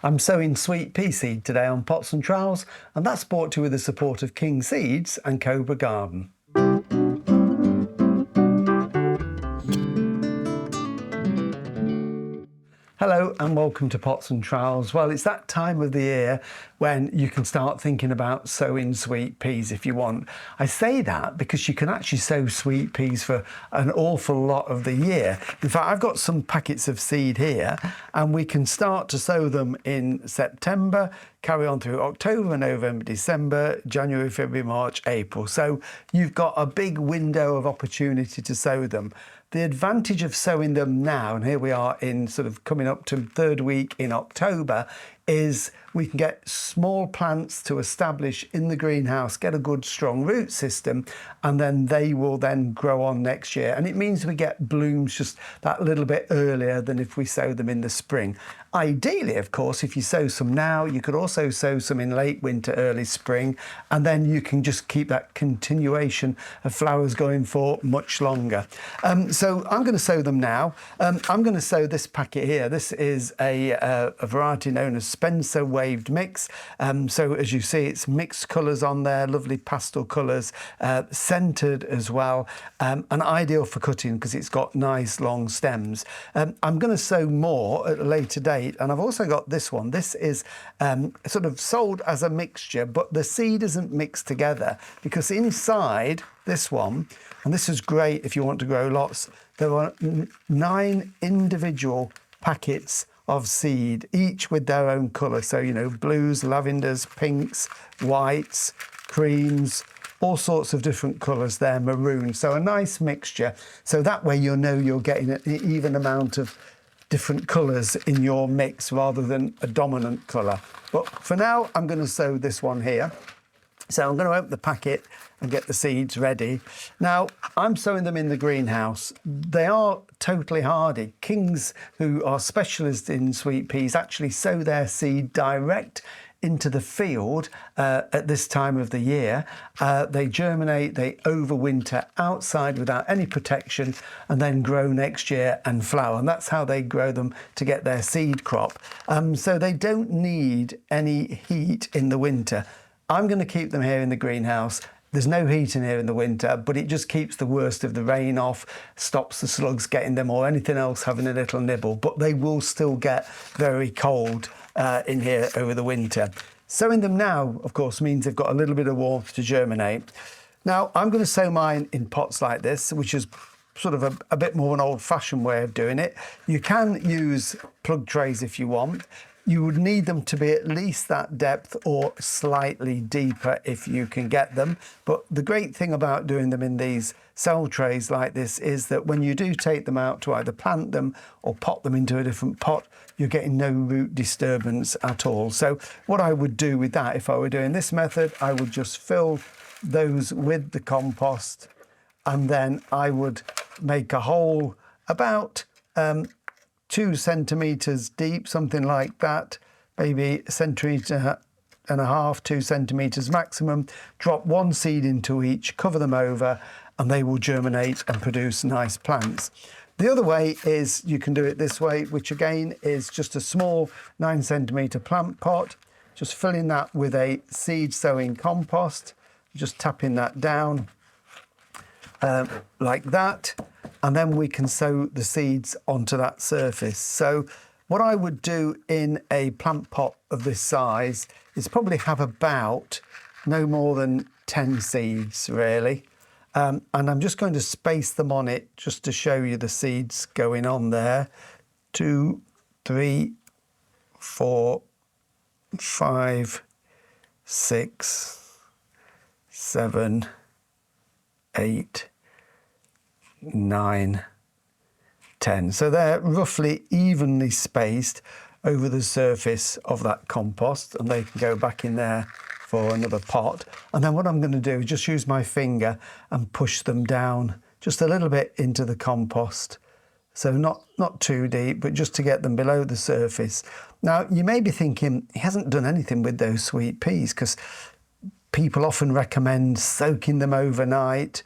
I'm sowing sweet pea seed today on pots and trowels, and that's brought to you with the support of King Seeds and Cobra Garden. Hello and welcome to Pots and Trowels. Well, it's that time of the year when you can start thinking about sowing sweet peas if you want. I say that because you can actually sow sweet peas for an awful lot of the year. In fact, I've got some packets of seed here and we can start to sow them in September, carry on through October, November, December, January, February, March, April. So you've got a big window of opportunity to sow them. The advantage of sowing them now, and here we are in sort of coming up to third week in October, is we can get small plants to establish in the greenhouse, get a good strong root system, and then they will then grow on next year. And it means we get blooms just that little bit earlier than if we sow them in the spring. Ideally, of course, if you sow some now, you could also sow some in late winter, early spring, and then you can just keep that continuation of flowers going for much longer. So I'm going to sow them now. I'm going to sow this packet here. This is a variety known as Spencer Waved Mix. So as you see, it's mixed colours on there, lovely pastel colours, centred as well, and ideal for cutting because it's got nice long stems. I'm going to sow more at a later date, and I've also got this one. This is sort of sold as a mixture, but the seed isn't mixed together because inside this one, and this is great if you want to grow lots, there are 9 individual packets of seed, each with their own colour. So, you know, blues, lavenders, pinks, whites, creams, all sorts of different colours there, maroon. So a nice mixture. So that way you'll know you're getting an even amount of different colours in your mix rather than a dominant colour. But for now, I'm going to sow this one here. So I'm going to open the packet and get the seeds ready. Now, I'm sowing them in the greenhouse. They are totally hardy. Kings, who are specialists in sweet peas, actually sow their seed direct into the field at this time of the year. They germinate, they overwinter outside without any protection, and then grow next year and flower. And that's how they grow them to get their seed crop. So they don't need any heat in the winter. I'm going to keep them here in the greenhouse. There's no heat in here in the winter, but it just keeps the worst of the rain off, stops the slugs getting them or anything else having a little nibble, but they will still get very cold in here over the winter. Sowing them now, of course, means they've got a little bit of warmth to germinate. Now, I'm going to sow mine in pots like this, which is sort of a bit more an old-fashioned way of doing it. You can use plug trays if you want. You would need them to be at least that depth or slightly deeper if you can get them. But the great thing about doing them in these cell trays like this is that when you do take them out to either plant them or pop them into a different pot, you're getting no root disturbance at all. So what I would do with that, if I were doing this method, I would just fill those with the compost, and then I would make a hole about 2 centimetres deep, something like that, maybe a centimetre and a half, 2 centimetres maximum. Drop 1 seed into each, cover them over, and they will germinate and produce nice plants. The other way is you can do it this way, which again is just a small 9 centimetre plant pot, just filling that with a seed sowing compost, just tapping that down like that. And then we can sow the seeds onto that surface. So what I would do in a plant pot of this size is probably have about no more than 10 seeds, really. And I'm just going to space them on it just to show you the seeds going on there. 2, 3, 4, 5, 6, 7, 8, 9, 10. So they're roughly evenly spaced over the surface of that compost, and they can go back in there for another pot. And then what I'm going to do is just use my finger and push them down just a little bit into the compost. So not too deep, but just to get them below the surface. Now, you may be thinking, he hasn't done anything with those sweet peas, because people often recommend soaking them overnight.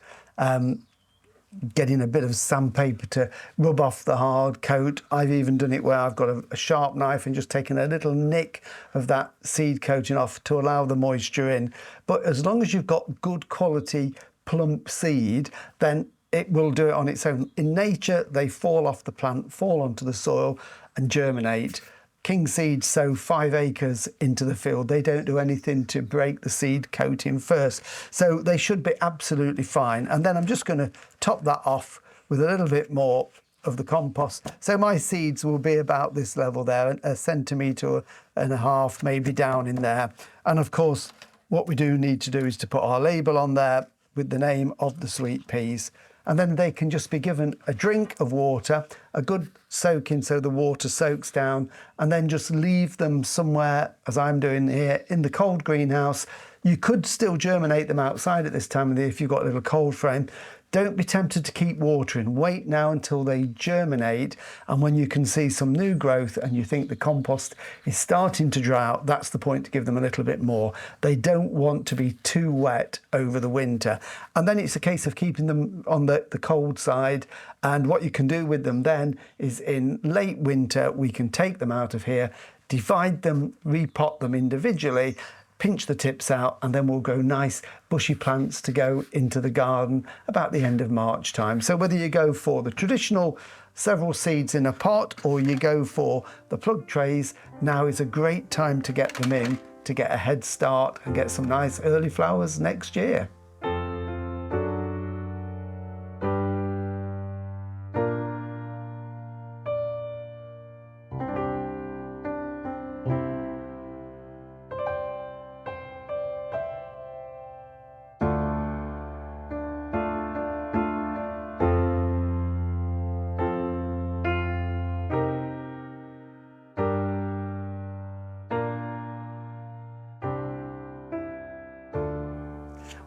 getting a bit of sandpaper to rub off the hard coat. I've even done it where I've got a sharp knife and just taken a little nick of that seed coating off to allow the moisture in. But as long as you've got good quality plump seed, then it will do it on its own. In nature, they fall off the plant, fall onto the soil and germinate. King seeds sow 5 acres into the field. They don't do anything to break the seed coating first. So they should be absolutely fine. And then I'm just going to top that off with a little bit more of the compost. So my seeds will be about this level there, 1.5 centimetres maybe down in there. And of course, what we do need to do is to put our label on there with the name of the sweet peas. And then they can just be given a drink of water, a good soaking so the water soaks down, and then just leave them somewhere, as I'm doing here, in the cold greenhouse. You could still germinate them outside at this time of the year if you've got a little cold frame. Don't be tempted to keep watering. Wait now until they germinate, and when you can see some new growth and you think the compost is starting to dry out, that's the point to give them a little bit more. They don't want to be too wet over the winter. And then it's a case of keeping them on the cold side. And what you can do with them then is in late winter, we can take them out of here, divide them, repot them individually, pinch the tips out, and then we'll grow nice bushy plants to go into the garden about the end of March time. So whether you go for the traditional several seeds in a pot or you go for the plug trays, now is a great time to get them in to get a head start and get some nice early flowers next year.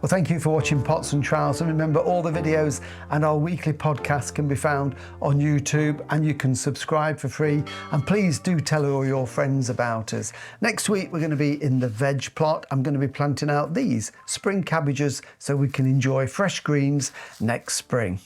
Well, thank you for watching Pots and Trowels, and remember, all the videos and our weekly podcast can be found on YouTube, and you can subscribe for free, and please do tell all your friends about us. Next week we're going to be in the veg plot. I'm going to be planting out these spring cabbages so we can enjoy fresh greens next spring.